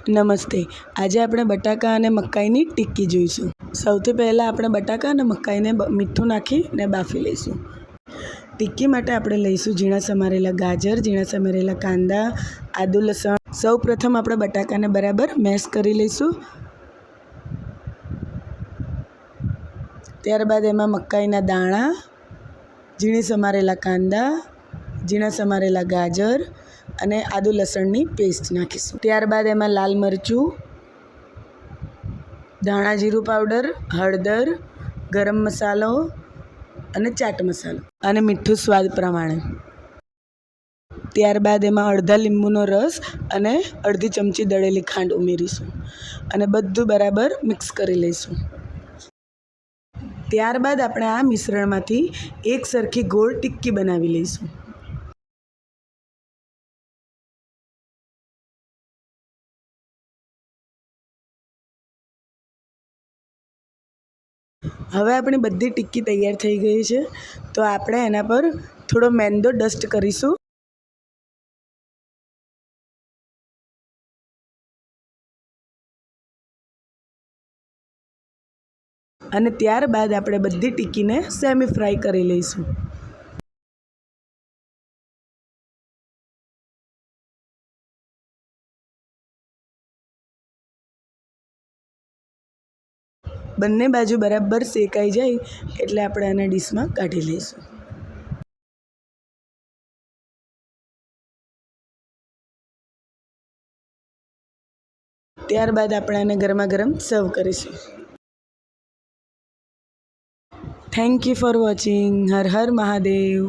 નમસ્તે. આજે આપણે બટાકા અને મકાઈની ટિક્કી જોઈશું. સૌથી પહેલાં આપણે બટાકા અને મકાઈને મીઠું નાખીને બાફી લઈશું. ટિક્કી માટે આપણે લઈશું ઝીણા સમારેલા ગાજર, ઝીણા સમારેલા કાંદા, આદુ, લસણ. સૌપ્રથમ આપણે બટાકાને બરાબર મેશ કરી લઈશું. ત્યારબાદ એમાં મકાઈના દાણા, ઝીણી સમારેલા કાંદા, ઝીણા સમારેલા ગાજર અને આદુ લસણની પેસ્ટ નાખીશું. ત્યારબાદ એમાં લાલ મરચું, ધાણા જીરું પાવડર, હળદર, ગરમ મસાલો અને ચાટ મસાલો અને મીઠું સ્વાદ પ્રમાણે. ત્યારબાદ એમાં અડધા લીંબુનો રસ અને અડધી ચમચી દળેલી ખાંડ ઉમેરીશું અને બધું બરાબર મિક્સ કરી લઈશું. ત્યારબાદ આપણે આ મિશ્રણમાંથી એક સરખી ગોળ ટિક્કી બનાવી લઈશું. હવે આપણી બધી ટિક્કી તૈયાર થઈ ગઈ છે, તો આપણે એના પર થોડો મેંદો ડસ્ટ કરીશું. અને ત્યારબાદ આપણે બધી ટિક્કીને સેમી ફ્રાય કરી લઈશું. બંને બાજુ બરાબર શેકાઈ જાય એટલે આપણે આને ડીશમાં કાઢી લઈશું. ત્યારબાદ આપણે આને ગરમા ગરમ સર્વ કરીશું. Thank you for watching. Har Har Mahadev.